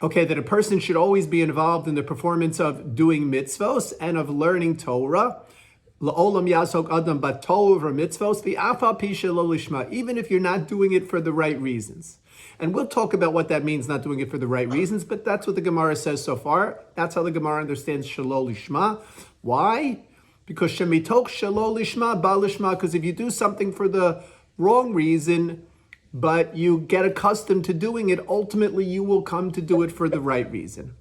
Okay, that a person should always be involved in the performance of doing mitzvos and of learning Torah. La'olam yasok adam batov or mitzvos v'afa pisha lo lishma, even if you're not doing it for the right reasons. And we'll talk about what that means, not doing it for the right reasons, but that's what the Gemara says so far. That's how the Gemara understands shelo lishma. Why? Because shemitok shelo lishma ba lishma, because if you do something for the wrong reason, but you get accustomed to doing it, ultimately you will come to do it for the right reason.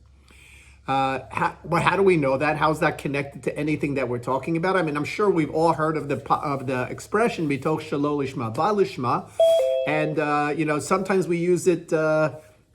How do we know that? How's that connected to anything that we're talking about? I mean, I'm sure we've all heard of the expression "mitoch shelo lishma ba lishma," and sometimes we use it.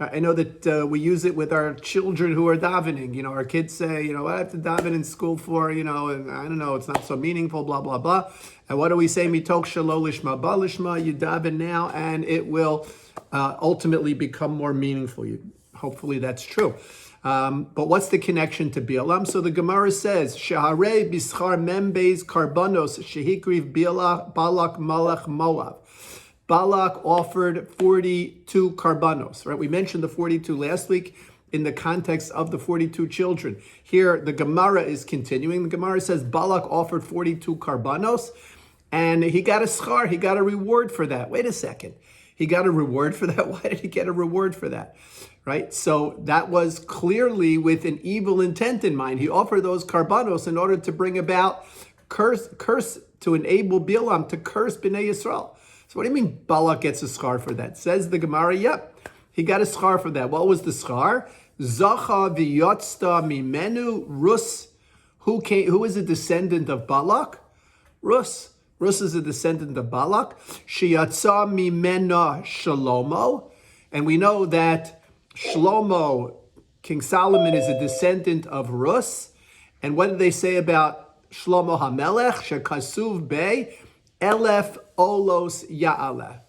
I know that we use it with our children who are davening. Our kids say, "What I have to daven in school for?" And I don't know, it's not so meaningful. Blah blah blah. And what do we say? Mitoch shelo lishma ba lishma. You daven now, and it will ultimately become more meaningful. Hopefully, that's true. But what's the connection to Bilam? So the Gemara says, Shaharei bischar membeis karbanos shehikriv Balak malach Moab. Balak offered 42 karbanos, right? We mentioned the 42 last week in the context of the 42 children. Here, the Gemara is continuing. The Gemara says Balak offered 42 karbanos, and he got a schar, he got a reward for that. Wait a second. He got a reward for that? Why did he get a reward for that? Right? So that was clearly with an evil intent in mind. He offered those karbanos in order to bring about curse to enable Bilam to curse Bnei Yisrael. So what do you mean Balak gets a schar for that? Says the Gemara, yep, he got a schar for that. What was the schar? Zacha v'yotzta mimenu Rus. Who is a descendant of Balak? Rus. Rus is a descendant of Balak. Sheyatza mimena Shlomo. And we know that Shlomo, King Solomon, is a descendant of Rus. And what did they say about Shlomo HaMelech? Shekasuv Bey, Elef Olos Ya'aleh.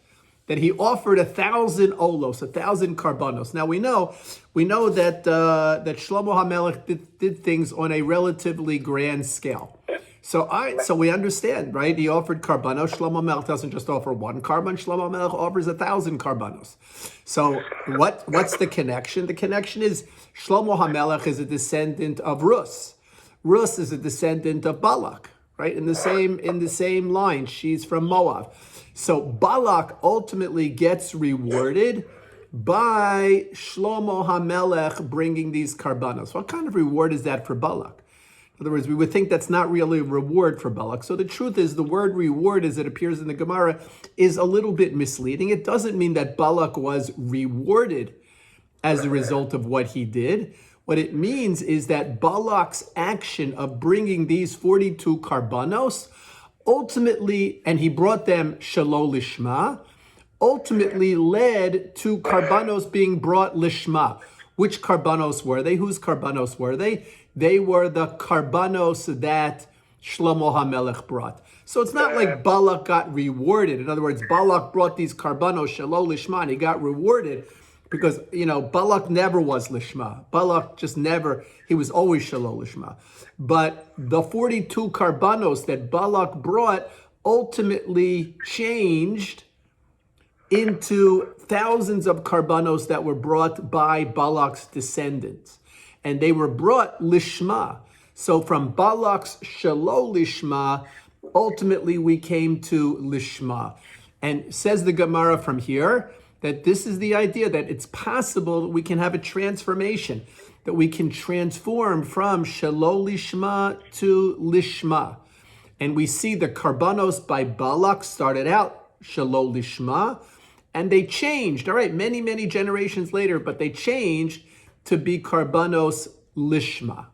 That he offered 1,000 olos, 1,000 karbanos. Now we know that Shlomo HaMelech did things on a relatively grand scale. So we understand, right? He offered karbanos. Shlomo HaMelech doesn't just offer one karban. Shlomo HaMelech offers 1,000 karbanos. So what's the connection? The connection is Shlomo HaMelech is a descendant of Rus. Rus is a descendant of Balak, right? In the same line, she's from Moab. So Balak ultimately gets rewarded by Shlomo HaMelech bringing these karbanos. What kind of reward is that for Balak? In other words, we would think that's not really a reward for Balak. So the truth is, the word reward, as it appears in the Gemara, is a little bit misleading. It doesn't mean that Balak was rewarded as a result of what he did. What it means is that Balak's action of bringing these 42 karbanos, ultimately, and he brought them shelo lishma, ultimately led to karbanos being brought lishma. Which karbanos were they? Whose karbanos were they? They were the karbanos that Shlomo HaMelech brought. So it's not like Balak got rewarded. In other words, Balak brought these karbanos shelo lishma, and he got rewarded because, Balak never was lishma. Balak just never, he was always shelo lishma. But the 42 karbanos that Balak brought ultimately changed into thousands of karbanos that were brought by Balak's descendants. And they were brought lishma. So from Balak's shelo lishma, ultimately we came to lishma. And says the Gemara from here that this is the idea that it's possible that we can have a transformation, that we can transform from shelo lishma to lishma. And we see the karbanos by Balak started out shelo lishma, and they changed, all right, many, many generations later, but they changed to be karbanos lishma.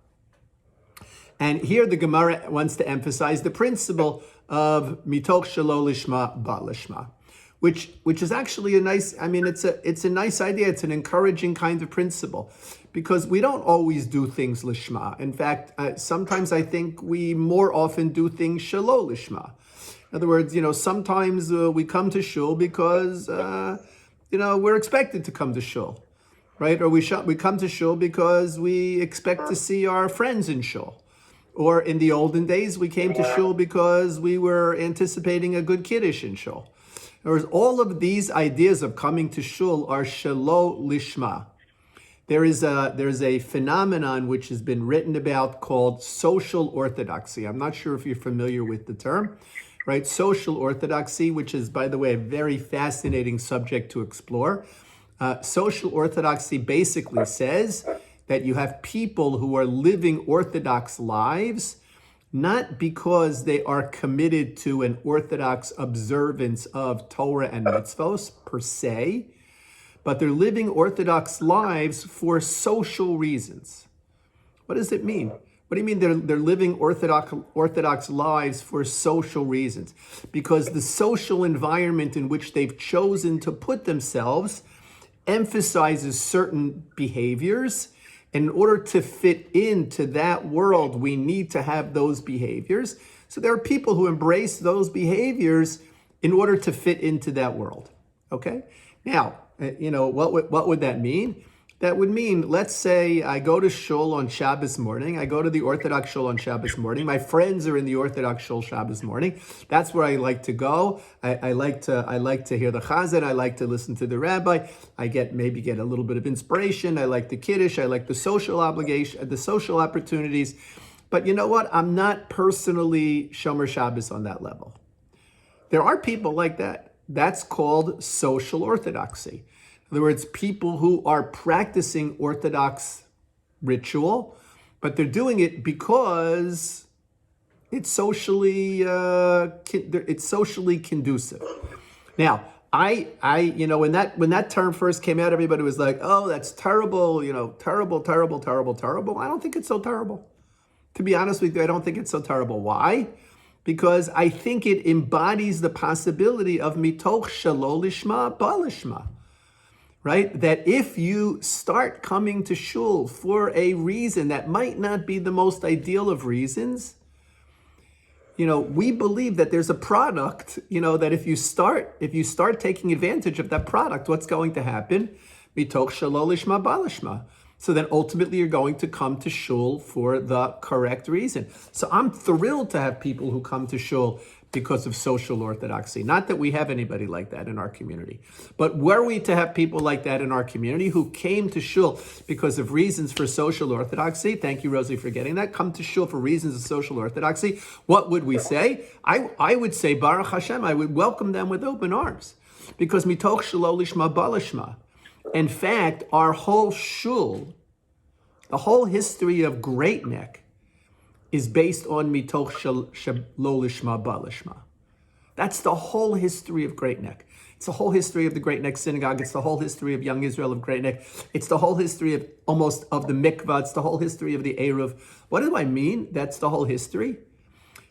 And here the Gemara wants to emphasize the principle of mitoch shelo lishma ba lishma, which is actually a nice, it's a nice idea. It's an encouraging kind of principle because we don't always do things lishma. In fact, sometimes I think we more often do things shelo lishma. In other words, sometimes we come to shul because, we're expected to come to shul, right? Or we come to shul because we expect to see our friends in shul. Or in the olden days, we came to shul because we were anticipating a good kiddush in shul. In other words, all of these ideas of coming to shul are shelo lishma. there's a phenomenon which has been written about called social orthodoxy. I'm not sure if you're familiar with the term, right? Social orthodoxy, which is, by the way, a very fascinating subject to explore. Social orthodoxy basically says that you have people who are living orthodox lives, not because they are committed to an orthodox observance of Torah and mitzvos per se, but they're living orthodox lives for social reasons. What does it mean? What do you mean they're living orthodox lives for social reasons? Because the social environment in which they've chosen to put themselves emphasizes certain behaviors. In order to fit into that world, we need to have those behaviors. So there are people who embrace those behaviors in order to fit into that world. Okay? Now, what would that mean? That would mean, let's say I go to shul on Shabbos morning. I go to the Orthodox shul on Shabbos morning. My friends are in the Orthodox shul Shabbos morning. That's where I like to go. I like to hear the chazan. I like to listen to the rabbi. I maybe get a little bit of inspiration. I like the kiddush. I like the social obligation, the social opportunities. But you know what? I'm not personally Shomer Shabbos on that level. There are people like that. That's called social orthodoxy. In other words, people who are practicing Orthodox ritual, but they're doing it because it's socially conducive. Now, when that term first came out, everybody was like, "Oh, that's terrible! Terrible, terrible, terrible, terrible." I don't think it's so terrible. To be honest with you, I don't think it's so terrible. Why? Because I think it embodies the possibility of mitoch shelo lishma ba lishma. Right? That if you start coming to shul for a reason that might not be the most ideal of reasons, we believe that there's a product, that if you start taking advantage of that product, what's going to happen? Mitoch shelo lishma ba lishma. So then ultimately you're going to come to shul for the correct reason. So I'm thrilled to have people who come to shul because of social orthodoxy. Not that we have anybody like that in our community, but were we to have people like that in our community who came to shul because of reasons for social orthodoxy, thank you, Rosie, for getting that, come to shul for reasons of social orthodoxy, what would we say? I would say, Baruch Hashem, I would welcome them with open arms, because mitoch shelo lishma ba lishma. In fact, our whole shul, the whole history of Great Neck, is based on mitoch shelo lishma ba lishma. That's the whole history of Great Neck. It's the whole history of the Great Neck Synagogue. It's the whole history of Young Israel of Great Neck. It's the whole history of the mikvah. It's the whole history of the Eruv. What do I mean? That's the whole history.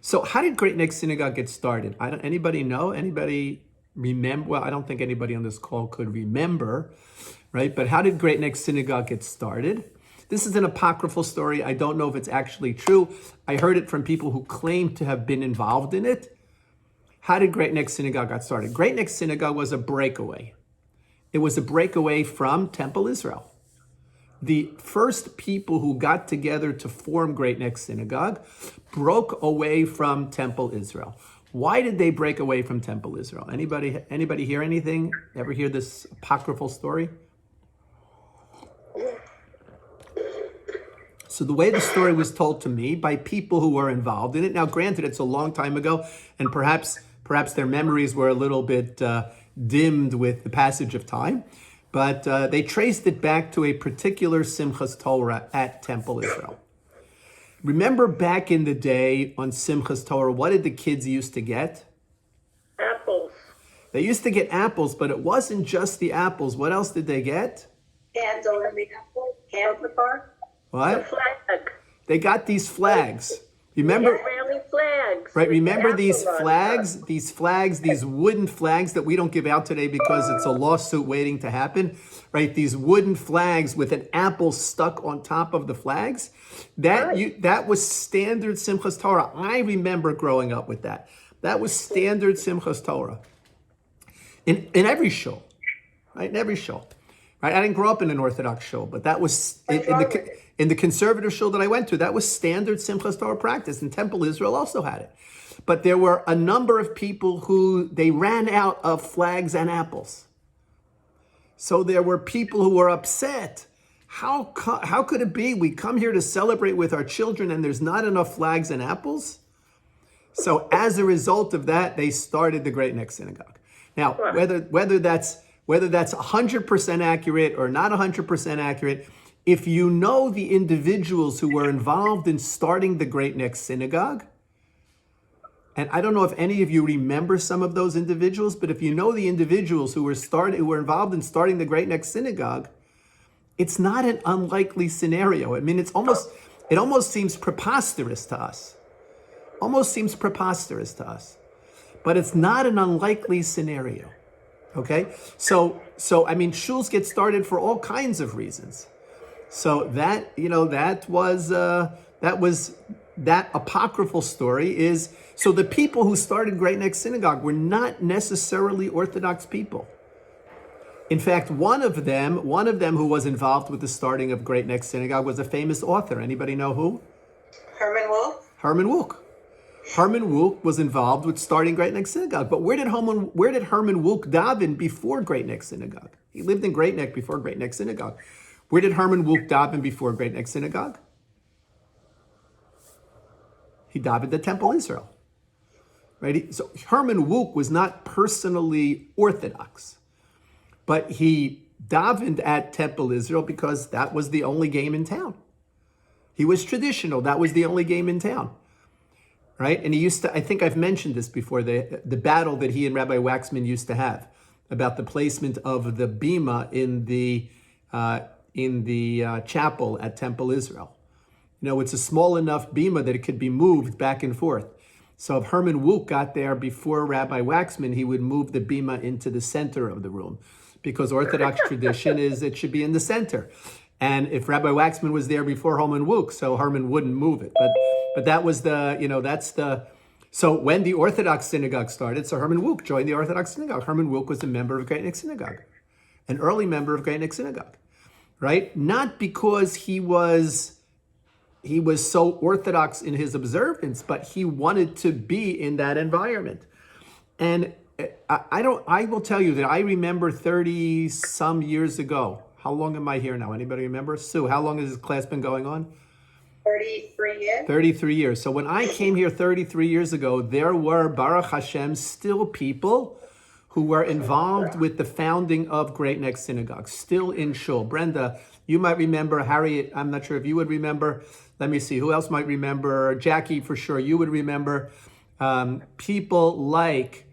So how did Great Neck Synagogue get started? Anybody know? Anybody remember? Well, I don't think anybody on this call could remember, right? But how did Great Neck Synagogue get started? This is an apocryphal story. I don't know if it's actually true. I heard it from people who claim to have been involved in it. How did Great Neck Synagogue get started? Great Neck Synagogue was a breakaway. It was a breakaway from Temple Israel. The first people who got together to form Great Neck Synagogue broke away from Temple Israel. Why did they break away from Temple Israel? Anybody hear anything? Ever hear this apocryphal story? So the way the story was told to me by people who were involved in it, now granted it's a long time ago, and perhaps their memories were a little bit dimmed with the passage of time, but they traced it back to a particular Simchas Torah at Temple Israel. Remember back in the day on Simchas Torah, what did the kids used to get? Apples. They used to get apples, but it wasn't just the apples. What else did they get? Candle in the apple. Candle. What? The flag. They got these flags. Remember? Israeli flags. Right, remember these Apple flags, these wooden flags that we don't give out today because it's a lawsuit waiting to happen, right? These wooden flags with an apple stuck on top of the flags. That was standard Simchas Torah. I remember growing up with that. That was standard Simchas Torah. In every shul, right? In every shul. Right? I didn't grow up in an Orthodox shul, but that was in the conservative shul that I went to, that was standard Simchas Torah practice, and Temple Israel also had it. But there were a number of people who, they ran out of flags and apples. So there were people who were upset. How could it be we come here to celebrate with our children and there's not enough flags and apples? So as a result of that, they started the Great Neck Synagogue. Now, whether that's 100% accurate or not 100% accurate, if you know the individuals who were involved in starting the Great Neck Synagogue, and I don't know if any of you remember some of those individuals, but if you know the individuals who were involved in starting the Great Neck Synagogue, it's not an unlikely scenario. I mean, it almost seems preposterous to us. But it's not an unlikely scenario. Okay? So I mean, shuls get started for all kinds of reasons. So that apocryphal story is, so the people who started Great Neck Synagogue were not necessarily Orthodox people. In fact, one of them who was involved with the starting of Great Neck Synagogue was a famous author. Anybody know who? Herman Wolf. Herman Wouk. Herman Wouk was involved with starting Great Neck Synagogue. But where did Herman Wouk daven before Great Neck Synagogue? He lived in Great Neck before Great Neck Synagogue. Where did Herman Wouk daven before Great Neck Synagogue? He davened at Temple Israel. Right? So Herman Wouk was not personally Orthodox, but he davened at Temple Israel because that was the only game in town. He was traditional. That was the only game in town. Right? And he used to, I think I've mentioned this before, the battle that he and Rabbi Waxman used to have about the placement of the bima in the chapel at Temple Israel. You know, it's a small enough bima that it could be moved back and forth. So if Herman Wouk got there before Rabbi Waxman, he would move the bima into the center of the room, because Orthodox tradition is it should be in the center. And if Rabbi Waxman was there before Herman Wouk, so Herman wouldn't move it. But that was so when the Orthodox synagogue started, so Herman Wouk joined the Orthodox synagogue. Herman Wouk was a member of Great Neck Synagogue, an early member of Great Neck Synagogue, right? Not because he was so Orthodox in his observance, but he wanted to be in that environment. And I will tell you that I remember 30 some years ago. How long am I here now? Anybody remember? Sue, how long has this class been going on? 33 years. 33 years. So when I came here 33 years ago, there were, Baruch Hashem, still people who were involved with the founding of Great Neck Synagogue, still in shul. Brenda, you might remember. Harriet, I'm not sure if you would remember. Let me see, who else might remember? Jackie, for sure, you would remember. People like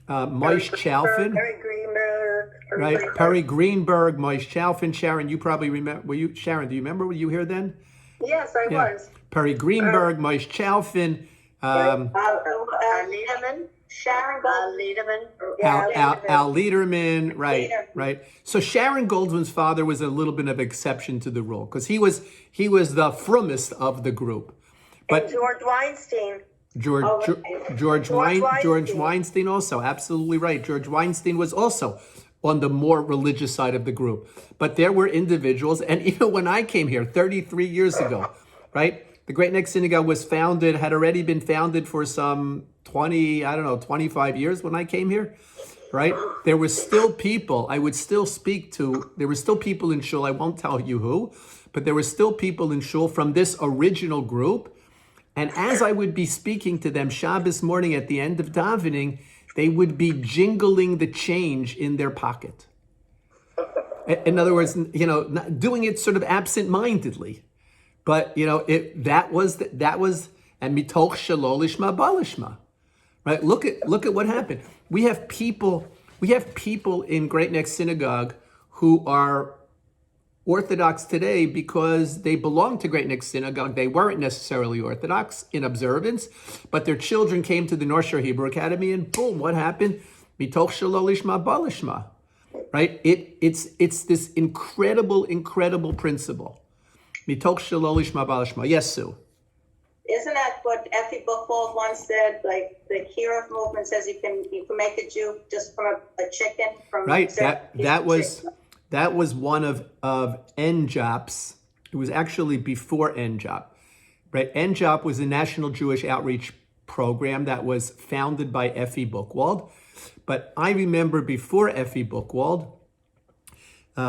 Moish Chalfin. Perry Greenberg. Right, Perry Greenberg, Moish Chalfin. Sharon, you probably remember. Sharon, do you remember? Were you here then? Yes, I was. Perry Greenberg, Moish Chalfin. Liederman. Sharon Liederman. Al Liederman, right. So Sharon Goldman's father was a little bit of exception to the rule because he was the frummest of the group. But and George Weinstein. George Weinstein also, absolutely right. George Weinstein was also on the more religious side of the group. But there were individuals, and even when I came here 33 years ago, right? The Great Neck Synagogue had already been founded for some 25 years when I came here, right? There were still people I would still speak to. There were still people in shul, I won't tell you who, but there were still people in shul from this original group. And as I would be speaking to them Shabbos morning at the end of davening, they would be jingling the change in their pocket. In other words, not doing it sort of absent-mindedly. But, that was and mitoch shelo lishma balishma. Right? Look at what happened. We have people in Great Neck Synagogue who are Orthodox today because they belong to Great Neck Synagogue. They weren't necessarily Orthodox in observance, but their children came to the North Shore Hebrew Academy, and boom, what happened? Mitoch shelo lishma balishma. Right? It's this incredible principle. Mitoch shelo lishma balishma. Yes, Sue. Isn't that what Effie Buchwald once said? Like the Kirov movement says you can make a Jew just from a chicken. Right. That was one of NJOP's. It was actually before NJOP. Right. NJOP was a National Jewish Outreach Program that was founded by Effie Buchwald. But I remember before Effie Buchwald,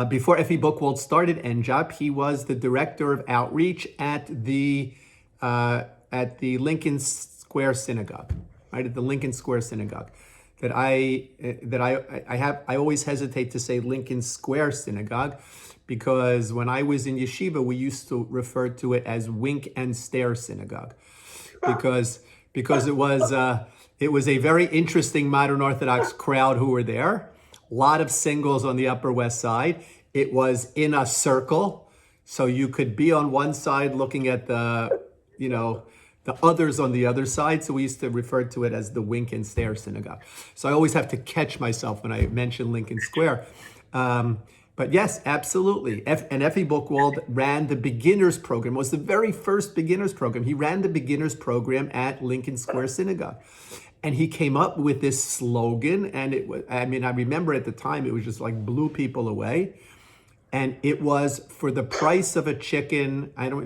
Before Effie Buchwald started NJOP, he was the director of outreach at the Lincoln Square Synagogue, right? At the Lincoln Square Synagogue. I always hesitate to say Lincoln Square Synagogue because when I was in yeshiva, we used to refer to it as Wink and Stare Synagogue because it was a very interesting modern Orthodox crowd who were there. A lot of singles on the Upper West Side. It was in a circle, so you could be on one side looking at the others on the other side. So we used to refer to it as the Wink and Stare Synagogue. So I always have to catch myself when I mention Lincoln Square. But yes, absolutely. And Effie Buchwald ran the beginners program. It was the very first beginners program. He ran the beginners program at Lincoln Square Synagogue. And he came up with this slogan, and I remember at the time, it was just like blew people away. And it was for the price of a chicken. I don't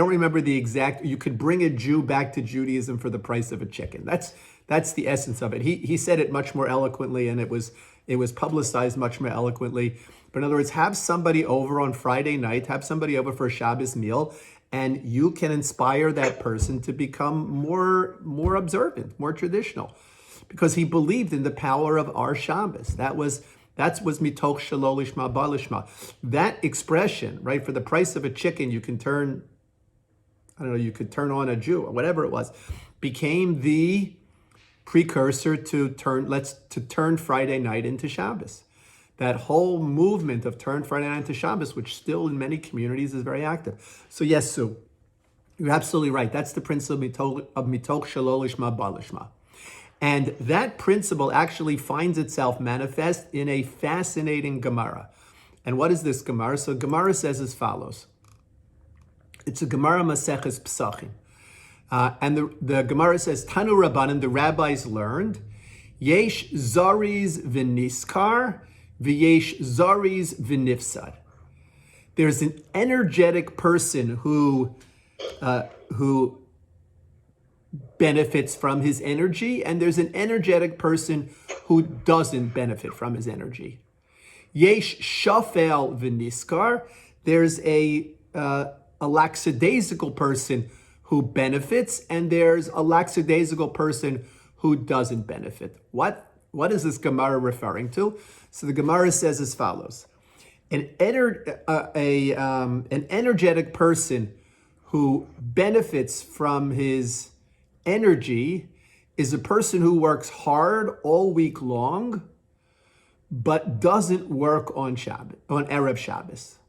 remember the exact, you could bring a Jew back to Judaism for the price of a chicken. That's the essence of it. He said it much more eloquently, and it was publicized much more eloquently. But in other words, have somebody over on Friday night, have somebody over for a Shabbos meal, and you can inspire that person to become more observant, more traditional, because he believed in the power of our Shabbos. That was mitoch shelo lishma ba lishma. That expression, right? For the price of a chicken, you could turn on a Jew or whatever it was, became the precursor to turn Friday night into Shabbos. That whole movement of turn Friday night into Shabbos, which still in many communities is very active. So yes, Sue, you're absolutely right. That's the principle of mitoch shelo lishma ba lishma. And that principle actually finds itself manifest in a fascinating Gemara. And what is this Gemara? So Gemara says as follows. It's a Gemara Maseches Pesachim. And the Gemara says, Tanu Rabbanan, the rabbis learned, Yesh Zariz v'niskar, v'yesh Zariz v'nifsad. There's an energetic person who benefits from his energy, and there's an energetic person who doesn't benefit from his energy. Yesh shafel v'niskar. There's a lackadaisical person who benefits, and there's a lackadaisical person who doesn't benefit. What is this Gemara referring to? So the Gemara says as follows: an energetic person who benefits from his energy is a person who works hard all week long, but doesn't work on Erev Shabbos.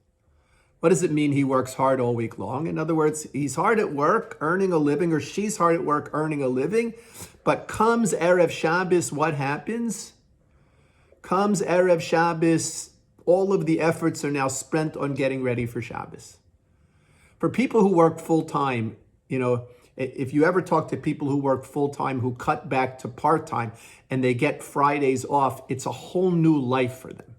What does it mean he works hard all week long? In other words, he's hard at work earning a living, or she's hard at work earning a living, but comes Erev Shabbos, what happens? Comes Erev Shabbos, all of the efforts are now spent on getting ready for Shabbos. For people who work full-time, if you ever talk to people who work full-time, who cut back to part-time, and they get Fridays off, it's a whole new life for them.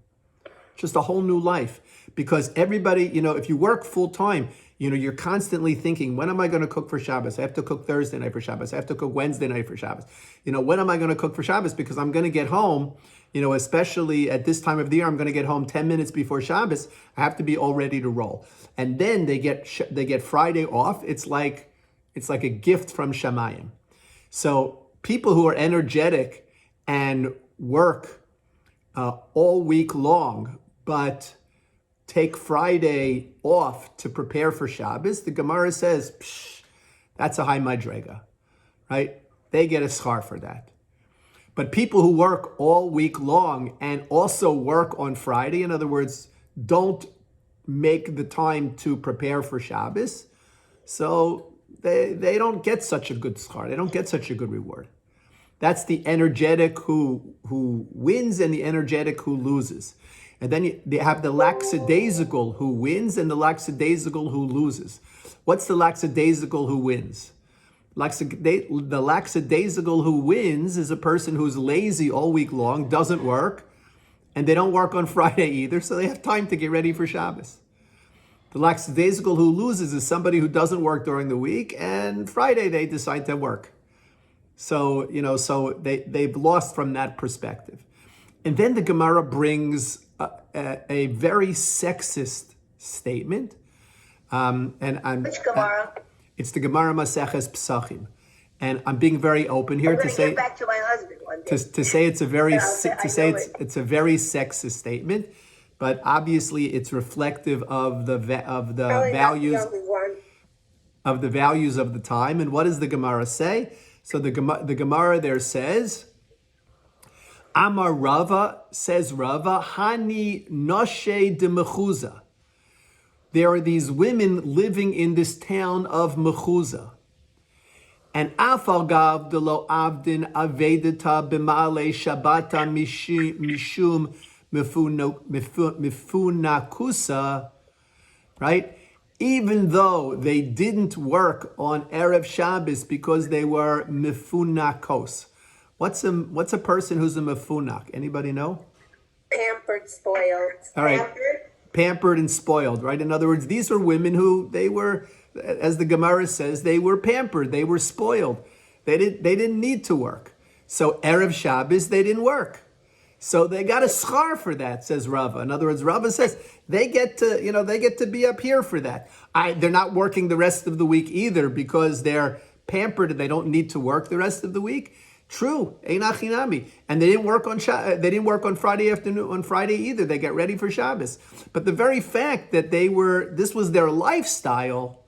Just a whole new life. Because everybody, if you work full-time, you're constantly thinking, when am I going to cook for Shabbos? I have to cook Thursday night for Shabbos. I have to cook Wednesday night for Shabbos. When am I going to cook for Shabbos? Because I'm going to get home, especially at this time of the year, I'm going to get home 10 minutes before Shabbos. I have to be all ready to roll. And then they get Friday off. It's like a gift from Shamayim. So people who are energetic and work all week long, but take Friday off to prepare for Shabbos, the Gemara says, that's a high madrega, right? They get a schar for that. But people who work all week long and also work on Friday, in other words, don't make the time to prepare for Shabbos, so they don't get such a good schar. They don't get such a good reward. That's the energetic who wins and the energetic who loses. And then they have the lackadaisical who wins and the lackadaisical who loses. What's the lackadaisical who wins? The lackadaisical who wins is a person who's lazy all week long, doesn't work, and they don't work on Friday either, so they have time to get ready for Shabbos. The lackadaisical who loses is somebody who doesn't work during the week, and Friday they decide to work. So they've lost from that perspective. And then the Gemara brings a very sexist statement. Which Gemara? It's the Gemara Maseches Psachim. And I'm being very open here to say, get back to my husband one day. to say it's a very it's a very sexist statement, but obviously it's reflective of the values of the values of the time. And what does the Gemara say? So the Gemara there says, Amar Rava, says Rava, Hani Noshe de Mechuza. There are these women living in this town of Mechuza. And Afal Gav de lo Avdin Avedita Bimale Shabbata Mishum Mifunakusa, right? Even though they didn't work on Erev Shabbos because they were Mifunakos. What's a person who's a Mifunak? Anybody know? Pampered, spoiled. All right. Pampered and spoiled, right? In other words, these are women who they were, as the Gemara says, they were pampered, they were spoiled. They didn't need to work. So Erev Shabbos, they didn't work. So they got a schar for that, says Rava. In other words, Rava says they get to be up here for that. They're not working the rest of the week either because they're pampered and they don't need to work the rest of the week. True, einachinami, and they didn't work on on Friday afternoon, on Friday either. They get ready for Shabbos, but the very fact that this was their lifestyle,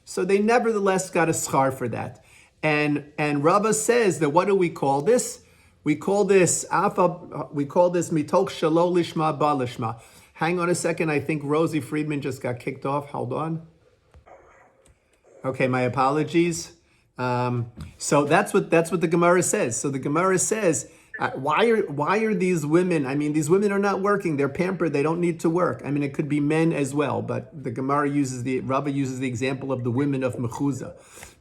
so they nevertheless got a schar for that. And Rava says that what do we call this? We call this mitoch shelo lishma ba lishma. Hang on a second. I think Rosie Friedman just got kicked off. Hold on. Okay, my apologies. So that's what the Gemara says. So the Gemara says, why are these women? I mean, these women are not working. They're pampered. They don't need to work. I mean, it could be men as well, but the Gemara Rava uses the example of the women of Mechuza.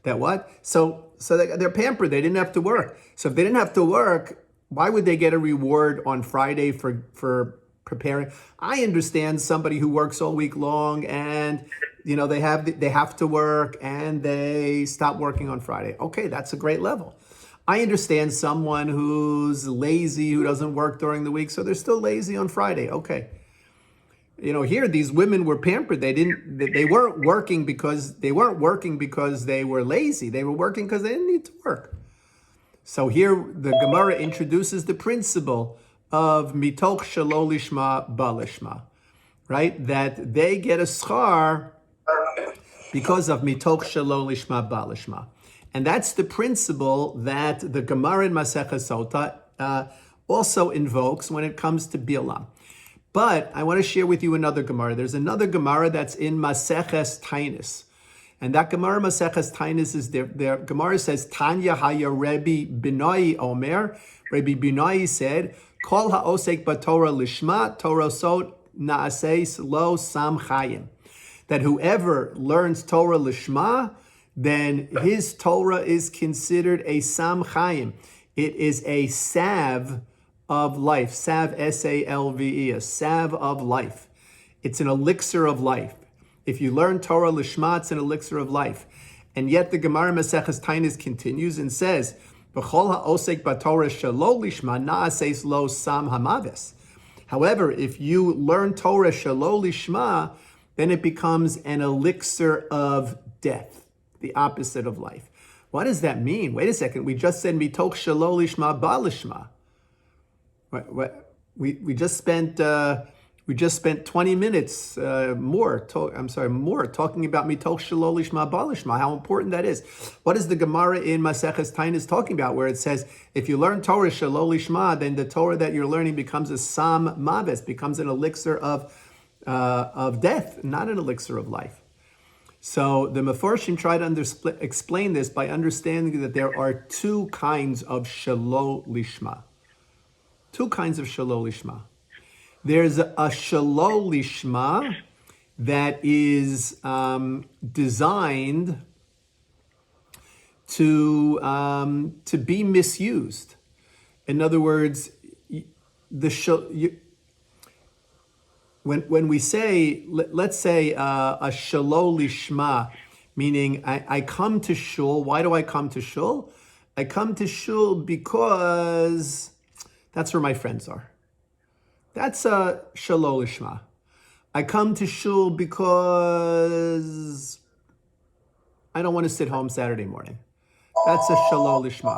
That what? So they're pampered. They didn't have to work. So if they didn't have to work, why would they get a reward on Friday for preparing? I understand somebody who works all week long and they have to work and they stop working on Friday. Okay, that's a great level. I understand someone who's lazy, who doesn't work during the week, so they're still lazy on Friday. Okay. Here these women were pampered. They weren't working because they were lazy. They were working because they didn't need to work. So here the Gemara introduces the principle of mitoch shelo lishma ba lishma, right? That they get a schar because of mitoch shelo lishma ba lishma. And that's the principle that the Gemara in Maseches Sota also invokes when it comes to Bilam. But I want to share with you another Gemara. There's another Gemara that's in Maseches Tainis. And that Gemara Maseches Tainis is their Gemara says, Tanya haya Rebbe Binai Omer. Rebbe Binai said, Kol ha'osek b'Torah lishma, Torah sot na'aseis lo sam chayim. That whoever learns Torah lishma, then his Torah is considered a sam chayim. It is a salve of life. Salve, S-A-L-V-E, a salve of life. It's an elixir of life. If you learn Torah lishma, it's an elixir of life. And yet the Gemara Maseches Tainis continues and says, B'chol ha'osek b'Torah shelo lishma na'aseis lo sam hamaves. However, if you learn Torah shelo lishma, then it becomes an elixir of death, the opposite of life. What does that mean? Wait a second. We just said mitoch shelo lishma ba lishma. We just spent 20 minutes more talking about mitoch shelo lishma ba lishma. How important that is. What is the Gemara in Maseches Tainis talking about, where it says if you learn Torah shelo lishma, then the Torah that you're learning becomes a sam maves, becomes an elixir of death, not an elixir of life. So the Mefarshim try to explain this by understanding that there are two kinds of shelo lishma. Two kinds of shelo lishma. There's a shelo lishma that is designed to be misused. In other words, when we say, let's say a shelo lishma, meaning I come to shul. Why do I come to shul? I come to shul because that's where my friends are. That's a shalol lishma. I come to shul because I don't want to sit home Saturday morning. That's a shalol lishma.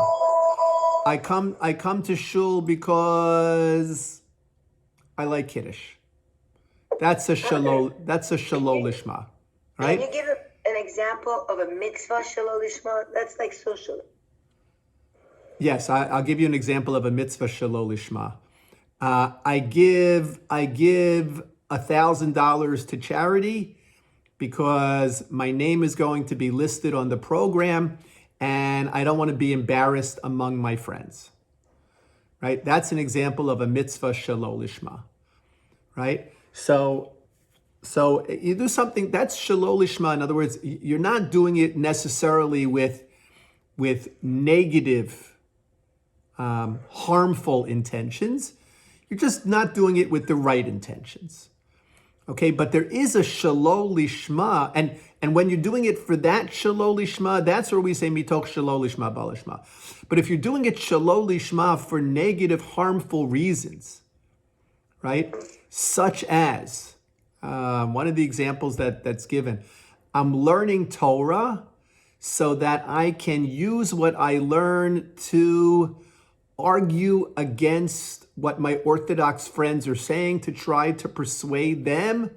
I come to shul because I like Kiddush. That's a shalol lishma, right? Can you give an example of a mitzvah shalol lishma? That's like social. Yes, I'll give you an example of a mitzvah shalol lishma. I give $1,000 to charity because my name is going to be listed on the program, and I don't want to be embarrassed among my friends. Right? That's an example of a mitzvah shalol lishma. Right? So you do something that's shalol lishma. In other words, you're not doing it necessarily with negative, harmful intentions. You're just not doing it with the right intentions. Okay, but there is a shalol lishma, and when you're doing it for that shalol lishma, that's where we say mitoch shalol lishma balishma. But if you're doing it shalol lishma for negative, harmful reasons, right? Such as one of the examples that's given, I'm learning Torah so that I can use what I learn to argue against what my Orthodox friends are saying to try to persuade them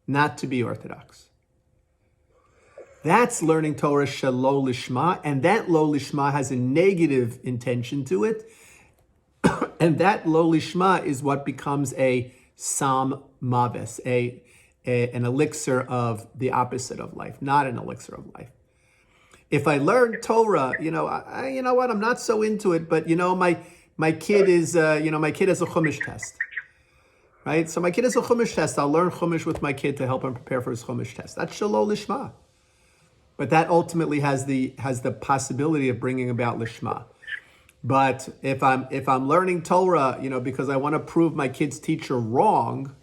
not to be Orthodox. That's learning Torah shalol lishma, and that lo lishma has a negative intention to it, and that lo lishma is what becomes a sam maves, an elixir of the opposite of life, not an elixir of life. If I learn Torah, you know what, I'm not so into it, but my kid is, my kid has a Chumash test, right? So my kid has a Chumash test. I'll learn Chumash with my kid to help him prepare for his Chumash test. That's shalol lishma. But that ultimately has the possibility of bringing about lishma. But if I'm learning Torah, because I want to prove my kid's teacher wrong,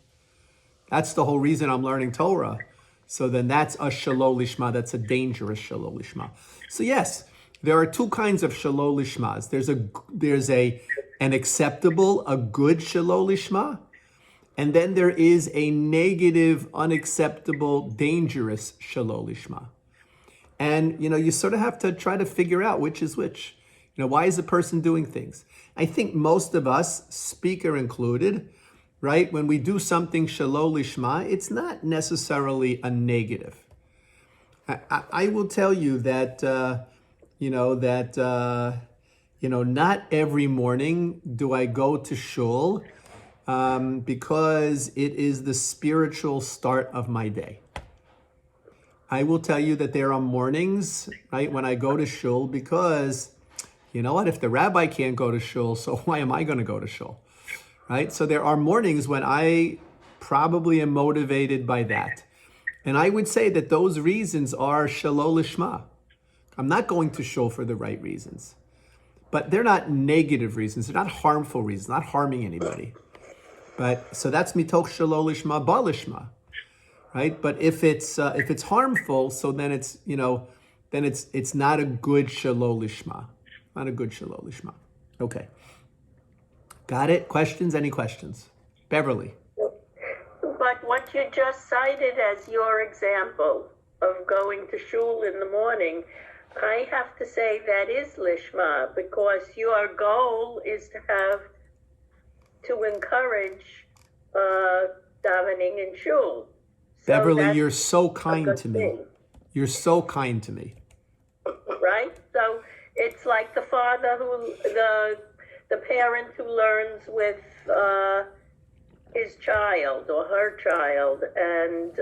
that's the whole reason I'm learning Torah. So then that's a shalol lishma. That's a dangerous shalol lishma. So yes, there are two kinds of shalol lishmas. There's an acceptable, a good shalol lishma, and then there is a negative, unacceptable, dangerous shalol lishma. And you sort of have to try to figure out which is which. Why is a person doing things? I think most of us, speaker included, right? When we do something shalol lishma, it's not necessarily a negative. I will tell you that, not every morning do I go to shul because it is the spiritual start of my day. I will tell you that there are mornings, right, when I go to shul because, if the rabbi can't go to shul, so why am I going to go to shul? Right? So there are mornings when I probably am motivated by that. And I would say that those reasons are shalol lishma. I'm not going to shul for the right reasons. But they're not negative reasons. They're not harmful reasons, not harming anybody. But so that's mitoch shalol lishma balishma. Right? But if it's harmful, so then it's it's not a good shalol lishma. Not a good shalol lishma. Okay. Got it? Questions? Any questions? Beverly. But what you just cited as your example of going to shul in the morning, I have to say that is lishma, because your goal is to encourage davening in shul. So Beverly, you're so kind to me. You're so kind to me. Right? So it's like the father the parent who learns with his child or her child, and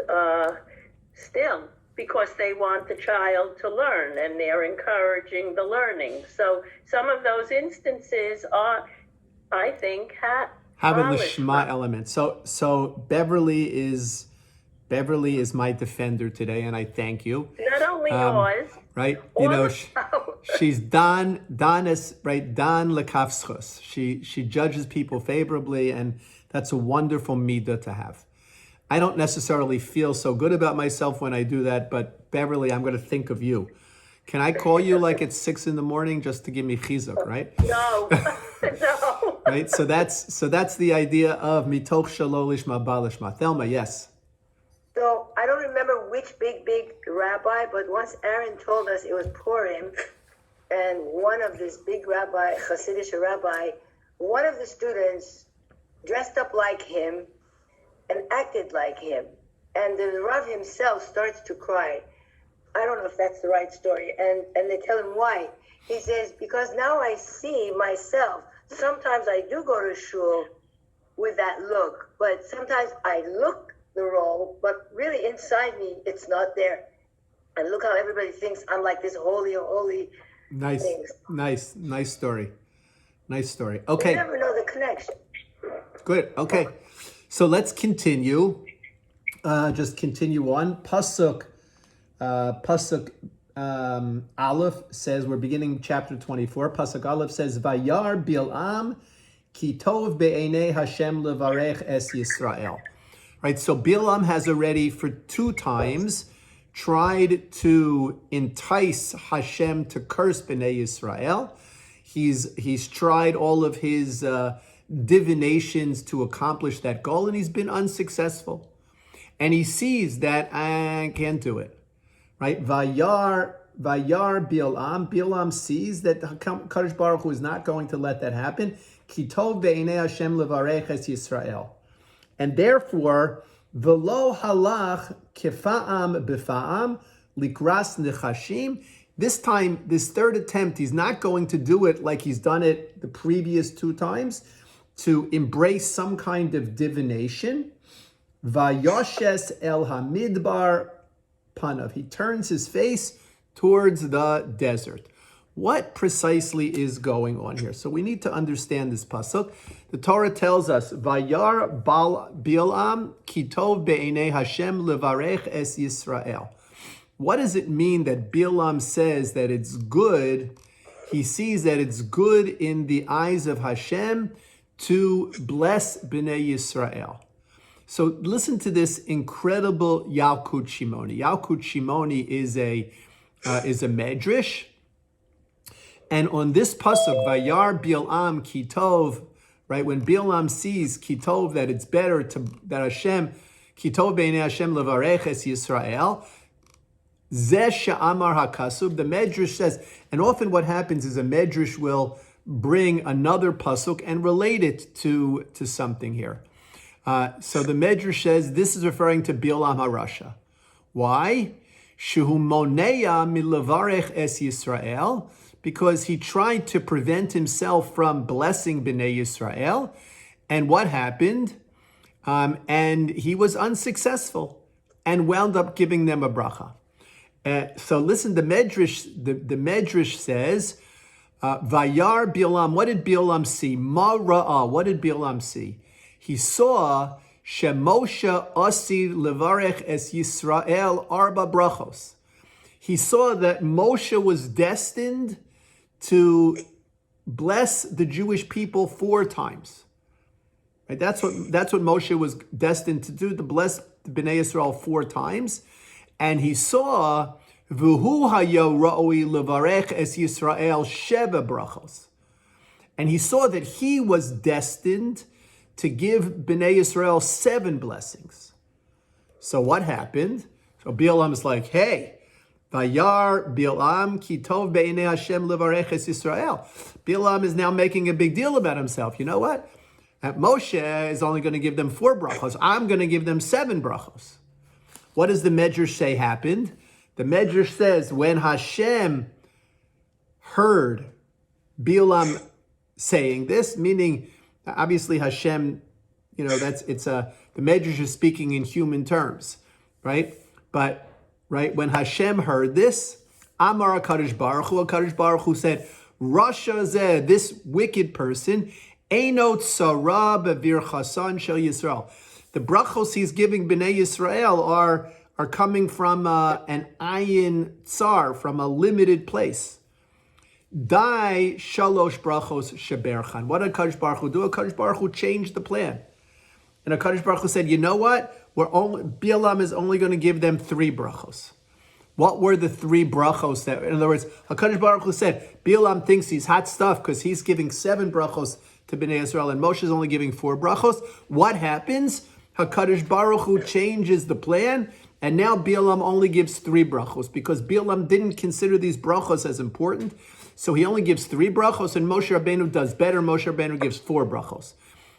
still, because they want the child to learn and they're encouraging the learning. So some of those instances are, I think, have a lishma element. So Beverly is my defender today, and I thank you. Not only yours, right? She's Dan lekafschus. She judges people favorably, and that's a wonderful midah to have. I don't necessarily feel so good about myself when I do that, but Beverly, I'm going to think of you, Can I call you like at 6 a.m. just to give me chizuk, right? No, no. Right. So that's the idea of mitoch shelo lishma ba lishma. Thelma, yes. So I don't remember which big rabbi, but once Aaron told us it was Purim, and one of this big rabbi, Hasidic rabbi, one of the students dressed up like him and acted like him. And the Rav himself starts to cry. I don't know if that's the right story. And they tell him why. He says, because now I see myself. Sometimes I do go to shul with that look, but sometimes I look the role, but really inside me, it's not there. And look how everybody thinks I'm like this holy Nice, things. nice story. Nice story. You Okay, never know the connection. good. Okay, so let's continue. Just continue on. Pasuk Aleph says, we're beginning chapter 24. Pasuk Aleph says, Vayar Bil'am ki tov be'enei Hashem levarech es Yisrael. Right, so Bilam has already for 2 times tried to entice Hashem to curse Bnei Yisrael. He's tried all of his divinations to accomplish that goal, and he's been unsuccessful. And he sees that I can't do it. Right? Vayar Bilam sees that Kadosh Baruch Hu is not going to let that happen. Ki tov be'enei Hashem levarech es Yisrael. And therefore, v'lo halach kefa'am b'fa'am likras nechashim. This time, this third attempt, he's not going to do it like he's done it the previous 2 times, to embrace some kind of divination. Vayoshes el hamidbar panav. He turns his face towards the desert. What precisely is going on here? So we need to understand this pasuk. The Torah tells us, Vayar Bilam kitov be'enei Hashem levarech es Yisrael. What does it mean that Bilam says that it's good? He sees that it's good in the eyes of Hashem to bless Bnei Yisrael. So listen to this incredible Yalkut Shimoni. Yalkut Shimoni is a medrash. And on this pasuk, Vayar Bilam Kitov, right, when Bilam sees Kitov, that it's better that Hashem, Kitov Beinei Hashem Levarech Es Yisrael, Zeh She'amar HaKasub, the Medrash says, and often what happens is a Medrash will bring another pasuk and relate it to something here. So the Medrash says this is referring to Bilam HaRasha. Why? Shehu Moneya Milevarech Es Yisrael, because he tried to prevent himself from blessing Bnei Yisrael. And what happened? And he was unsuccessful and wound up giving them a bracha. So listen, the Medrash says, Vayar Bilam, what did Bilam see? Ma Ra'ah, what did Bilam see? He saw Shemoshe Asi Levarech Es Yisrael Arba Brachos. He saw that Moshe was destined to bless the Jewish people 4 times. Right? That's what Moshe was destined to do, to bless the Bnei Yisrael 4 times. And he saw V'hu hayo ra'oi levarech es Yisrael sheva brachos. And he saw that he was destined to give Bnei Yisrael 7 blessings. So what happened? So Bilam is like, hey, Vayar Bilam ki tov be'enei Hashem levarech es Yisrael. Bilam is now making a big deal about himself. You know what? Moshe is only going to give them 4 brachos. I'm going to give them 7 brachos. What does the Medrash say happened? The Medrash says when Hashem heard Bilam saying this, meaning obviously Hashem, the Medrash is speaking in human terms, right? But right, when Hashem heard this, Amar HaKadosh Baruch Hu said, Rasha zeh, this wicked person, Einot Sarah bevir chasan shel Yisrael. The brachos he's giving Bnei Yisrael are coming from an ayin tsar, from a limited place. Dai shalosh brachos sheberchan. What did HaKadosh Baruch Hu do? HaKadosh Baruch Hu changed the plan. And HaKadosh Baruch Hu said, you know what? Bilam is only going to give them 3 brachos. What were the three brachos that, in other words, HaKadosh Baruch Hu said, Bilam thinks he's hot stuff because he's giving 7 brachos to Bnei Israel and Moshe is only giving 4 brachos. What happens? HaKadosh Baruch Hu changes the plan and now Bilam only gives 3 brachos because Bilam didn't consider these brachos as important. So he only gives 3 brachos and Moshe Rabbeinu does better. Moshe Rabbeinu gives 4 brachos.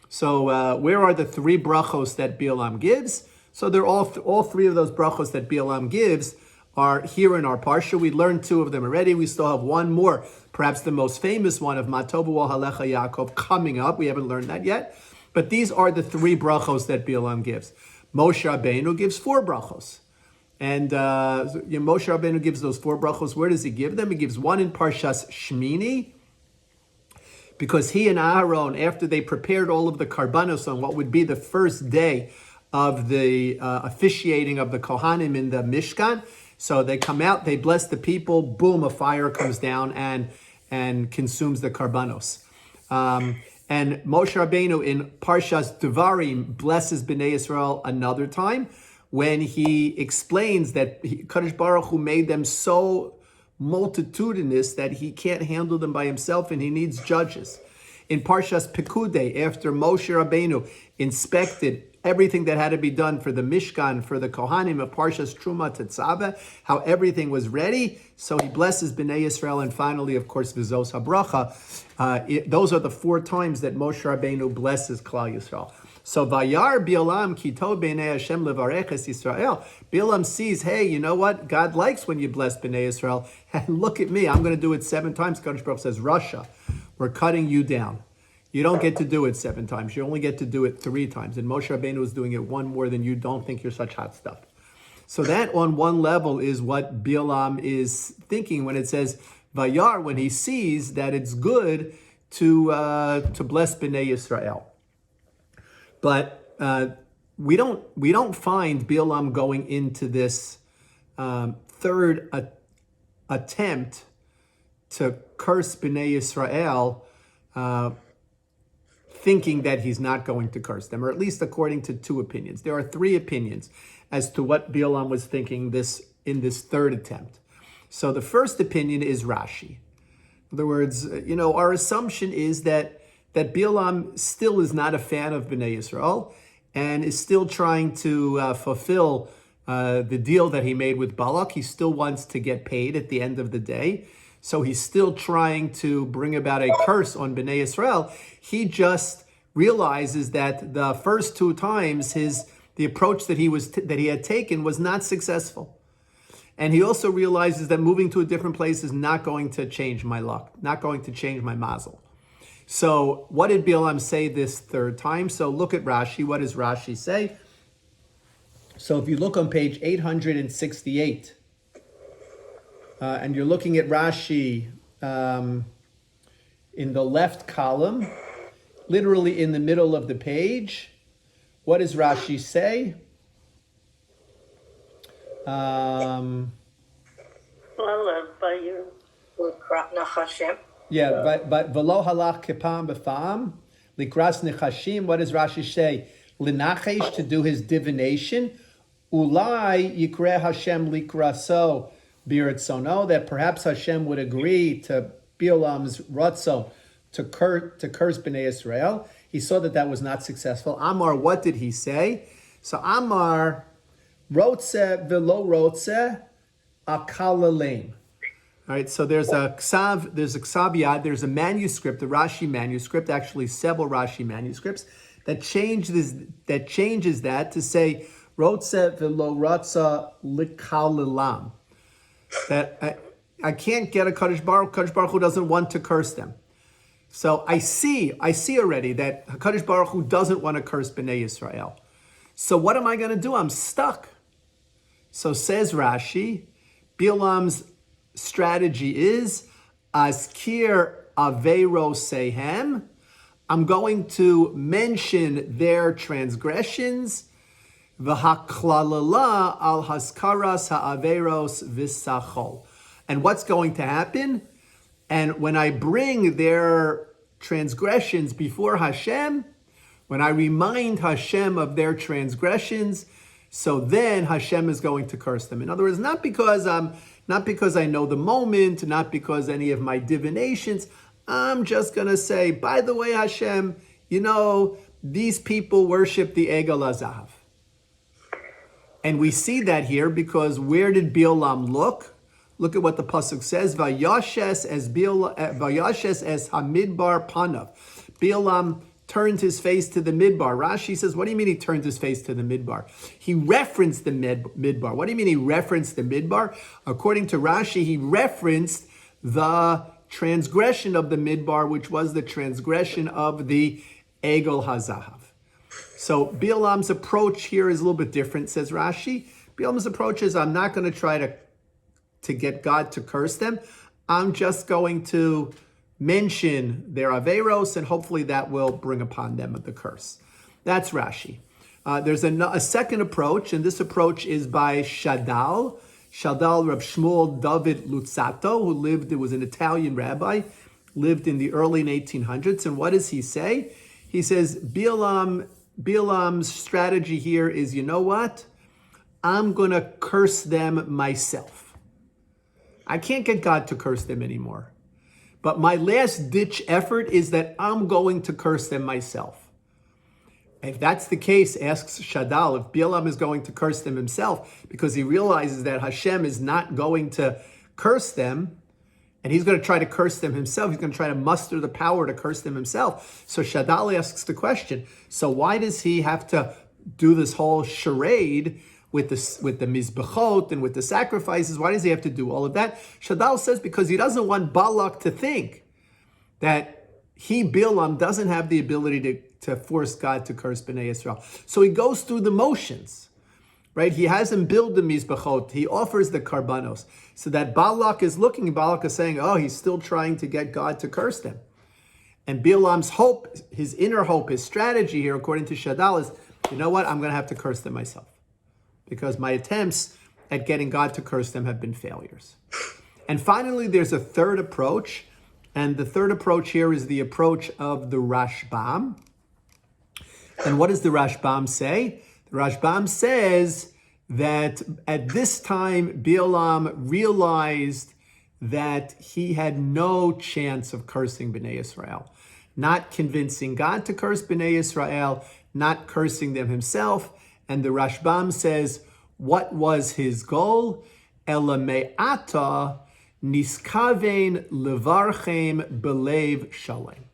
So where are the 3 brachos that Bilam gives? So they're all 3 of those brachos that Bilam gives are here in our parsha. We learned 2 of them already. We still have 1 more, perhaps the most famous one of Matovu Halecha Yaakov coming up. We haven't learned that yet. But these are the 3 brachos that Bilam gives. Moshe Rabbeinu gives 4 brachos. And Moshe Rabbeinu gives those 4 brachos. Where does he give them? He gives 1 in Parshas Shmini, because he and Aaron, after they prepared all of the karbanos on what would be the first day of the officiating of the Kohanim in the Mishkan, so they come out, they bless the people, boom, a fire comes down and consumes the karbanos. And Moshe Rabbeinu in Parshas Devarim blesses Bnei Israel another time when he explains that Kadosh Baruch Hu made them so multitudinous that he can't handle them by himself and he needs judges. In Parshas Pekudei, after Moshe Rabbeinu inspected everything that had to be done for the Mishkan, for the Kohanim of Parshas Truma Tetzaveh, how everything was ready. So he blesses Bnei Israel, and finally, of course, Vizos HaBracha. Those are the 4 times that Moshe Rabbeinu blesses Klal Yisrael. So Vayar Bilam Kito Bnei Hashem Levareches Yisrael. Bilam sees, hey, you know what? God likes when you bless Bnei Israel. And look at me, I'm going to do it 7 times. Kadosh Baruch says, Russia, we're cutting you down. You don't get to do it 7 times. You only get to do it 3 times. And Moshe Rabbeinu is doing it 1 more than you. Don't think you're such hot stuff. So that on one level is what Bilam is thinking when it says Vayar, when he sees that it's good to bless Bnei Israel. But we don't find Bilam going into this 3rd attempt to curse Bnei Israel thinking that he's not going to curse them, or at least according to 2 opinions. There are 3 opinions as to what Bilam was thinking in this 3rd attempt. So the first opinion is Rashi. In other words, our assumption is that Bilam still is not a fan of Bnei Israel and is still trying to fulfill the deal that he made with Balak. He still wants to get paid at the end of the day. So he's still trying to bring about a curse on Bnei Israel. He just realizes that the first 2 times the approach that he had taken was not successful. And he also realizes that moving to a different place is not going to change my luck, not going to change my mazel. So what did Bilam say this 3rd time? So look at Rashi. What does Rashi say? So if you look on page 868, and you're looking at Rashi in the left column, literally in the middle of the page, what does Rashi say? Yeah, but v'lo halach kepam b'fam likras nechashim. What does Rashi say? L'nachesh, to do his divination. Ulai yikreh Hashem likraso biratzono, that perhaps Hashem would agree to Bilam's ratzo to curse Bnei Israel. He saw that was not successful. Amar, what did he say? So Amar, rotze v'lo rotze akalaleim. All right, so there's a ksav yad, there's a manuscript, the Rashi manuscript, actually several Rashi manuscripts, that changes that to say rotze v'lo rotze likalalam. That I can't get a Kadosh Baruch Hu doesn't want to curse them. So I see already that Kadosh Baruch Hu doesn't want to curse Bnei Israel. So what am I going to do? I'm stuck. So says Rashi, Bilam's strategy is Azkir Aveiro Sehem. I'm going to mention their transgressions. V'haklalala al haskaras ha'averos v'sachol. And what's going to happen? And when I bring their transgressions before Hashem, when I remind Hashem of their transgressions, so then Hashem is going to curse them. In other words, not because I know the moment, not because any of my divinations. I'm just going to say, by the way, Hashem, these people worship the Egel HaZahav. And we see that here because where did Bilam look? Look at what the pasuk says. Vayashes es hamidbar panav. Bilam turned his face to the midbar. Rashi says, what do you mean he turned his face to the midbar? He referenced the midbar. What do you mean he referenced the midbar? According to Rashi, he referenced the transgression of the midbar, which was the transgression of the Egel HaZahav. So Bilam's approach here is a little bit different, says Rashi. Bilam's approach is, I'm not going to try to get God to curse them. I'm just going to mention their Averos, and hopefully that will bring upon them the curse. That's Rashi. There's a second approach, and this approach is by Shadal. Shadal Reb Shmuel David Luzzato, who was an Italian rabbi, lived in the early 1800s. And what does he say? He says, Bilam's strategy here is, you know what? I'm going to curse them myself. I can't get God to curse them anymore. But my last ditch effort is that I'm going to curse them myself. If that's the case, asks Shadal, if Bilam is going to curse them himself because he realizes that Hashem is not going to curse them, and he's going to try to curse them himself, he's going to try to muster the power to curse them himself. So Shadal asks the question, so why does he have to do this whole charade with the mizbechot and with the sacrifices? Why does he have to do all of that? Shadal says because he doesn't want Balak to think that Bilam doesn't have the ability to force God to curse Bnei Yisrael. So he goes through the motions, right? He has him build the mizbechot. He offers the karbanos. So that Balak is looking, Balak is saying, oh, he's still trying to get God to curse them. And Bilam's hope, his inner hope, his strategy here, according to Shadal, is, you know what? I'm going to have to curse them myself, because my attempts at getting God to curse them have been failures. And finally, there's a third approach. And the third approach here is the approach of the Rashbam. And what does the Rashbam say? The Rashbam says that at this time, Bilam realized that he had no chance of cursing Bnei Yisrael, not convincing God to curse Bnei Yisrael, not cursing them himself. And the Rashbam says, what was his goal? Elame'ata niskavein levarchem belev shalem.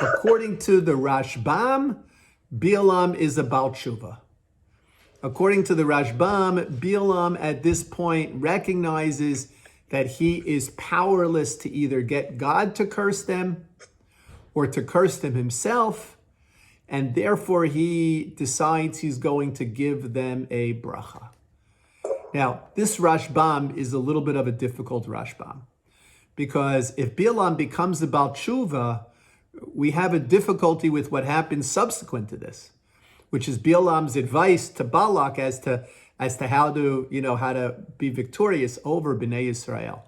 According to the Rashbam, Bilam is about tshuva. According to the Rashbam, Bilam at this point recognizes that he is powerless to either get God to curse them or to curse them himself, and therefore he decides he's going to give them a bracha. Now, this Rashbam is a little bit of a difficult Rashbam, because if Bilam becomes about tshuva, we have a difficulty with what happens subsequent to this, which is Bilam's advice to Balak as to how to be victorious over Bnei Yisrael.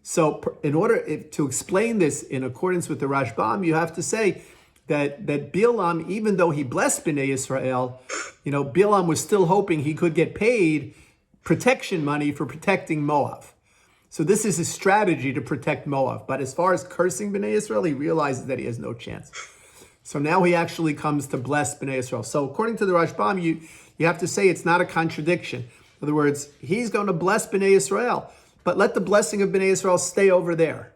So in order to explain this in accordance with the Rashbam, you have to say that Bilam, even though he blessed Bnei Yisrael, Bilam was still hoping he could get paid protection money for protecting Moab. So this is his strategy to protect Moab. But as far as cursing Bnei Yisrael, he realizes that he has no chance. So now he actually comes to bless Bnei Yisrael. So according to the Rashbam, you have to say it's not a contradiction. In other words, he's going to bless Bnei Yisrael, but let the blessing of Bnei Yisrael stay over there,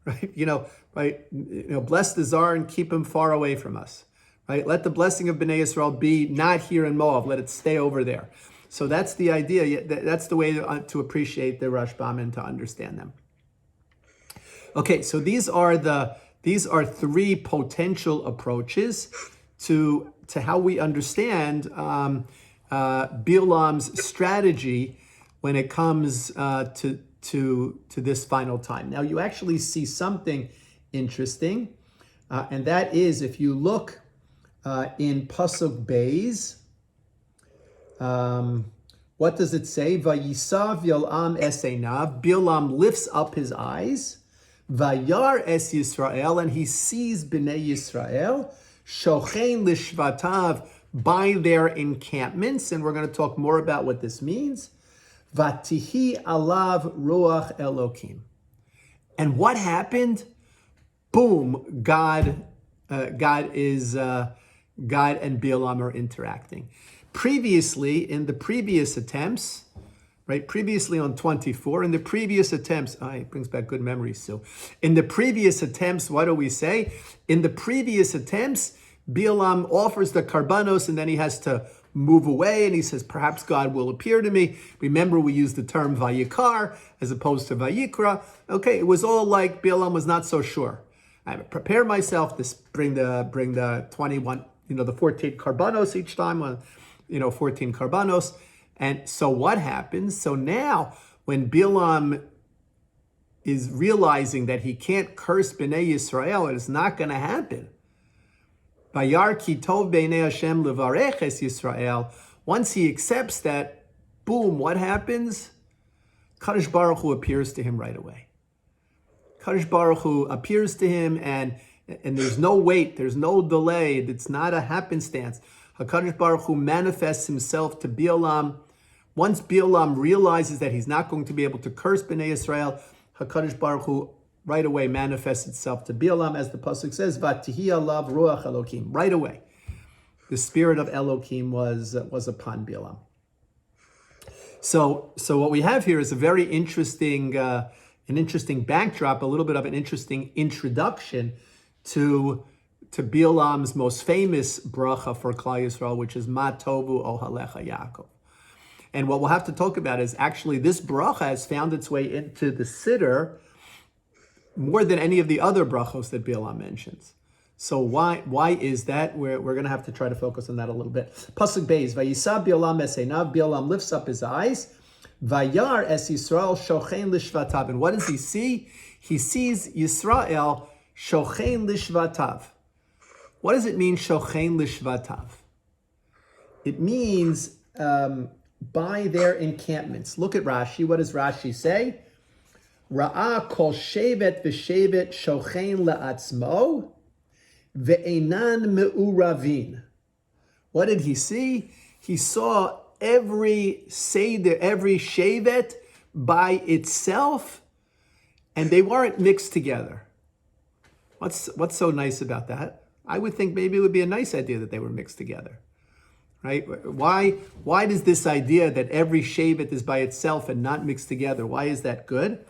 right? Bless the Tsar and keep him far away from us, right? Let the blessing of Bnei Yisrael be not here in Moab. Let it stay over there. So that's the idea. That's the way to appreciate the Rashbam and to understand them. Okay, so these are three potential approaches to how we understand Bilam's strategy when it comes to this final time. Now, you actually see something interesting, and that is if you look in Pasuk Beis. What does it say? Vayisav Bilam es einav. Bilam lifts up his eyes. Vayar es Yisrael, and he sees Bnei Yisrael. Shochein lishvatav by their encampments, and we're going to talk more about what this means. Vatihi alav ruach Elokim. And what happened? Boom! God and Bilam are interacting. Previously, in the previous attempts, right? Previously on 24, in the previous attempts, it brings back good memories, Sue. In the previous attempts, what do we say? In the previous attempts, Bilam offers the karbanos and then he has to move away and he says, perhaps God will appear to me. Remember, we used the term vayikar as opposed to vayikra. Okay, it was all like Bilam was not so sure. I prepare myself to bring the 21, the 14 karbanos each time, 14 karbanos. And so what happens? So now when Bilam is realizing that he can't curse Bnei Yisrael, it is not going to happen. Vayar ki tov b'nei Hashem levarech es Yisrael. Once he accepts that, boom, what happens? Kadosh Baruch Hu appears to him right away. Kadosh Baruch Hu appears to him and there's no wait, there's no delay, it's not a happenstance. HaKadosh Baruch Hu manifests himself to Bilam. Once Bilam realizes that he's not going to be able to curse Bnei Yisrael, HaKadosh Baruch Hu right away manifests itself to Bilam, as the pasuk says, "Vatihi alav ruach Elokim." Right away, the spirit of Elokim was upon Bilam. So what we have here is a very interesting, backdrop, a little bit of an interesting introduction to Bilam's most famous bracha for Klal Yisrael, which is Ma Tovu Ohalecha Yaakov. And what we'll have to talk about is actually this bracha has found its way into the Siddur more than any of the other brachos that Bilam mentions. So why is that? We're going to have to try to focus on that a little bit. Pasuk Beis, Vayisa Bilam es einav, Bilam lifts up his eyes, Vayar es Yisrael shochein lishvatav. And what does he see? He sees Yisrael shochein lishvatav. What does it mean, shochein lishvatav? It means by their encampments. Look at Rashi. What does Rashi say? Ra'ah kol shevet v'shevet shochein la'atzmo ve'enan me'uravin. What did he see? He saw every seder, every shevet by itself, and they weren't mixed together. What's so nice about that? I would think maybe it would be a nice idea that they were mixed together. Right? Why does this idea that every shevet is by itself and not mixed together, why is that good?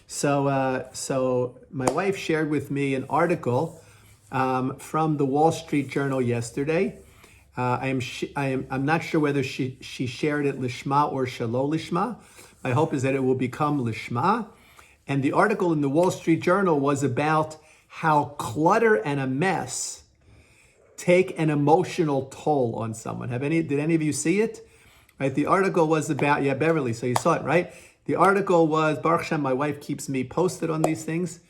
So my wife shared with me an article from the Wall Street Journal yesterday. I'm not sure whether she shared it lishma or shelo lishma. My hope is that it will become lishma. And the article in the Wall Street Journal was about how clutter and a mess take an emotional toll on someone. Did any of you see it? Right. The article was about, Beverly. So you saw it, right? The article was, Baruch Hashem, my wife keeps me posted on these things.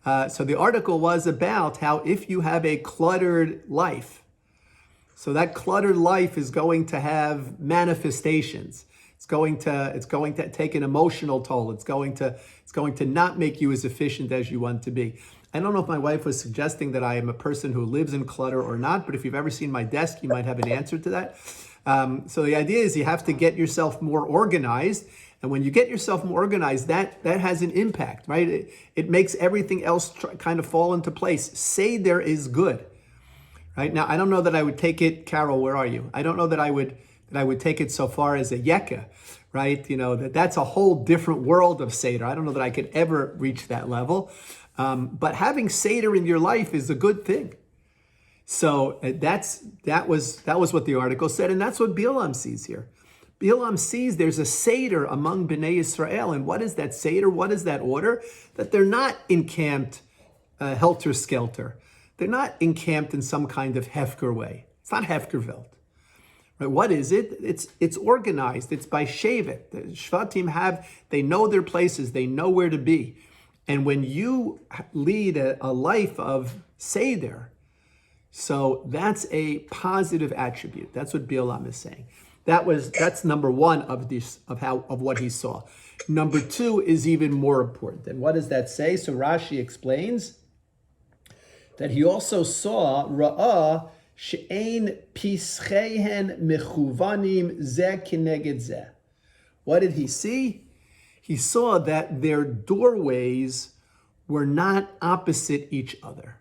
So the article was about how if you have a cluttered life, so that cluttered life is going to have manifestations. It's going to take an emotional toll. It's going to not make you as efficient as you want to be. I don't know if my wife was suggesting that I am a person who lives in clutter or not, but if you've ever seen my desk, you might have an answer to that. So the idea is you have to get yourself more organized. And when you get yourself more organized, that has an impact, right? It makes everything else kind of fall into place. Seder is good, right? Now, I don't know that I would take it, Carol, where are you? I don't know that I would take it so far as a yeka, right? That's a whole different world of Seder. I don't know that I could ever reach that level. But having Seder in your life is a good thing. So that was what the article said, and that's what Bilam sees here. Bilam sees there's a Seder among Bnei Yisrael, and what is that Seder? What is that order? That they're not encamped helter-skelter. They're not encamped in some kind of Hefker way. It's not Hefkerveld. Right? What is it? It's organized. It's by Shevet. The Shvatim they know their places. They know where to be. And when you lead a life of Seder, so that's a positive attribute. That's what Bilam is saying. That's number one of what he saw. Number two is even more important. And what does that say? So Rashi explains that he also saw Ra'ah she'ein pischehen mechuvanim zeh kineged zeh. What did he see? He saw that their doorways were not opposite each other.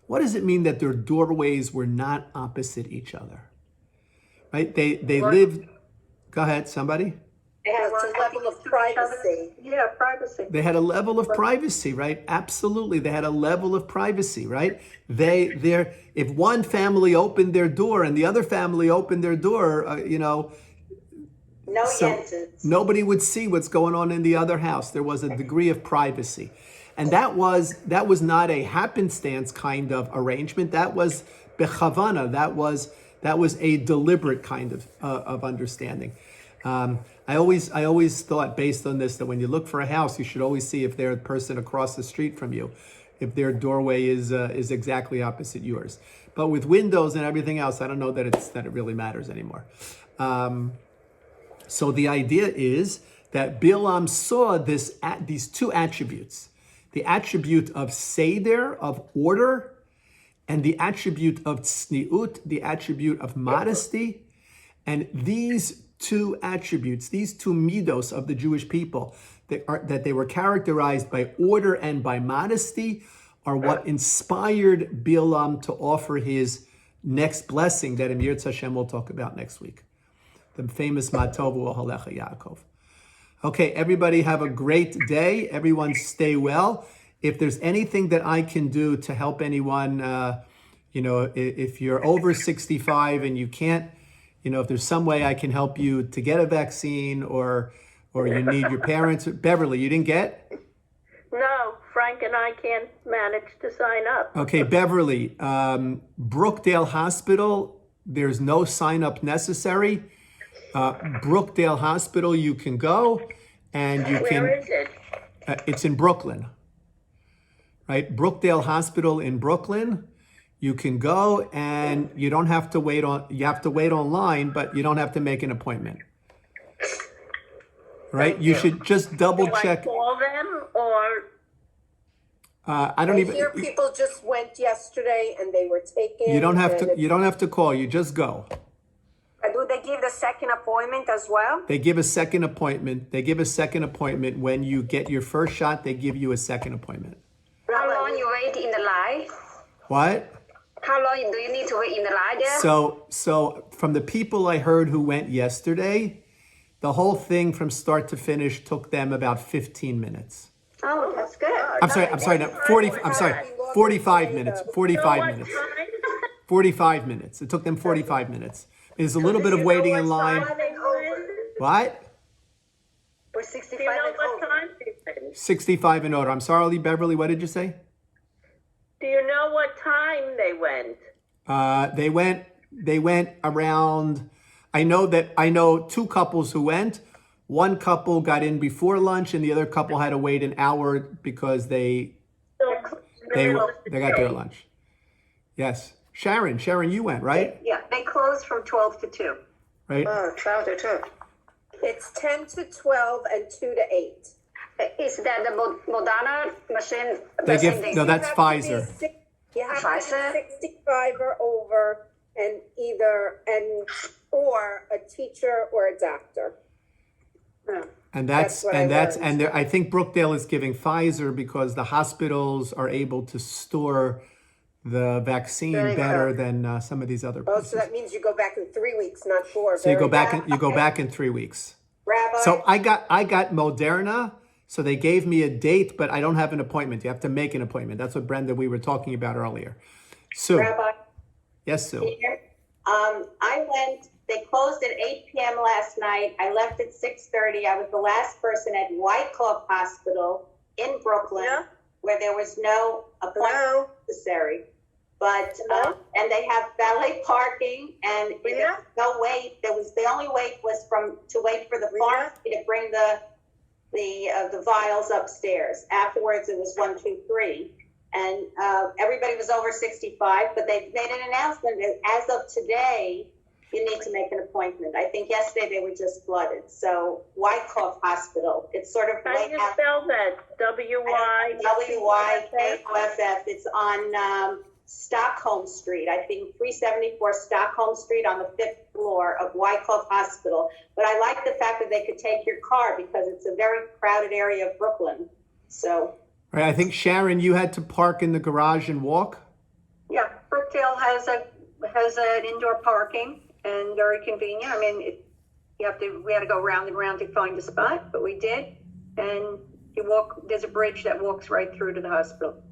What does it mean that their doorways were not opposite each other? Right? They lived. Go ahead, somebody. They have a level of privacy. Yeah, privacy. They had a level of privacy, right? Absolutely, they had a level of privacy, right? If one family opened their door and the other family opened their door, No so yenses. nobody would see what's going on in the other house. There was a degree of privacy, and that was not a happenstance kind of arrangement. That was bechavana. That was a deliberate kind of understanding. I always thought, based on this, that when you look for a house, you should always see if there's a person across the street from you, if their doorway is exactly opposite yours. But with windows and everything else, I don't know that it really matters anymore. So the idea is that Bilam saw these two attributes: the attribute of seder, of order, and the attribute of tzniut, the attribute of modesty. And these two attributes, these two midos of the Jewish people, that they were characterized by order and by modesty, are what inspired Bilam to offer his next blessing that Emir Hashem will talk about next week. The famous Matovu Halecha Yaakov. Okay, everybody have a great day. Everyone stay well. If there's anything that I can do to help anyone, if you're over 65 and you can't, if there's some way I can help you to get a vaccine, or you need your parents. Beverly, you didn't get? No, Frank and I can't manage to sign up. Okay, Beverly, Brookdale Hospital, there's no sign up necessary. Brookdale Hospital, you can go, and you can. Where is it? It's in Brooklyn, right? Brookdale Hospital in Brooklyn. You can go, and you don't have to wait on. You have to wait online, but you don't have to make an appointment. Right? You should just double Do I check. call them, or I don't even. Here, people just went yesterday and they were taken. You don't have to. You don't have to call. You just go. Do they give the second appointment as well? They give a second appointment. When you get your first shot. They give you a second appointment. How long you wait in the line? What? How long do you need to wait in the line there? So from the people I heard who went yesterday, the whole thing from start to finish took them about 15 minutes. Oh, that's good. I'm sorry, no, 40, I'm sorry, 45 minutes, 45 minutes. 45 minutes. It took them 45 minutes. There's a little bit of waiting in line. What? For do 65 you know and what over. time they went? 65 and older. I'm sorry, Beverly, what did you say? Do you know what time they went? They went around, I know two couples who went. One couple got in before lunch and the other couple had to wait an hour because they got their lunch. Yes. Sharon, you went, right? Yeah, they close from 12 to 2. Right? Oh, 12 to 2. It's 10 to 12 and 2 to 8. Is that the Moderna machine? That's Pfizer. You have to Pfizer? be 65 or over, or a teacher or a doctor. And That's what I learned. I think Brookdale is giving Pfizer because the hospitals are able to store the vaccine Very better good. than some of these other Oh, places. so that means you go back in 3 weeks, not 4. So you go Very back in 3 weeks. Rabbi, So I got Moderna. So they gave me a date, but I don't have an appointment. You have to make an appointment. That's what Brenda, we were talking about earlier. Sue. Rabbi, Yes, Sue. here. I went, they closed at 8 p.m. last night. I left at 6:30. I was the last person at Wyckoff Hospital in Brooklyn, Yeah. where there was no appointment hello. necessary. But, Hello? and they have valet parking and Rita? there was no wait. The only wait was to wait for the Rita? pharmacy to bring the vials upstairs. Afterwards, it was 1, 2, 3. And everybody was over 65, but they made an announcement that as of today, you need to make an appointment. I think yesterday they were just flooded. So Wyckoff Hospital, it's sort of How way do you out. spell that? W-Y? WYKOFF. It's on Stockholm Street, I think 374 Stockholm Street on the 5th floor of Wyckoff Hospital. But I like the fact that they could take your car because it's a very crowded area of Brooklyn. So. Right, I think Sharon, you had to park in the garage and walk. Yeah, Brookdale has an indoor parking and very convenient. I mean, we had to go round and round to find a spot, but we did. And you walk, there's a bridge that walks right through to the hospital.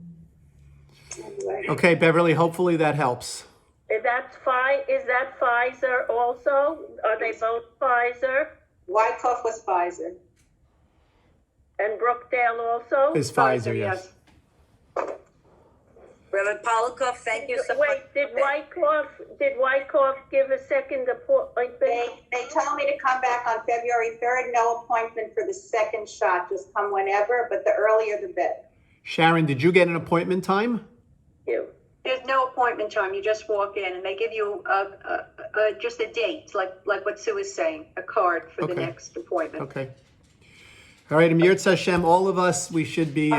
Okay, Beverly, hopefully that helps. Is that Pfizer also? Are they both Pfizer? Wyckoff was Pfizer. And Brookdale also? Is Pfizer, yes. Reverend Polikoff, thank you so much. Wait, did Wyckoff give a second appointment? They told me to come back on February 3rd. No appointment for the second shot. Just come whenever, but the earlier the better. Sharon, did you get an appointment time? There's no appointment time. You just walk in and they give you just a date, like what Sue is saying, a card for the Okay. next appointment. Okay. All right, Amir Hashem, all of us, we should be,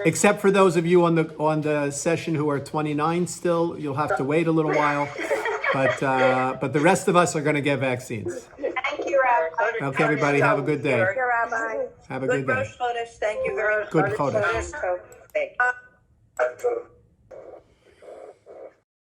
except for those of you on the session who are 29 still, you'll have to wait a little while. But the rest of us are going to get vaccines. Thank you, Rabbi. Okay, everybody, have a good day. Thank you, Rabbi. Have a Good good day. Rosh Chodesh. Thank you very much. Good Chodesh. Thank you.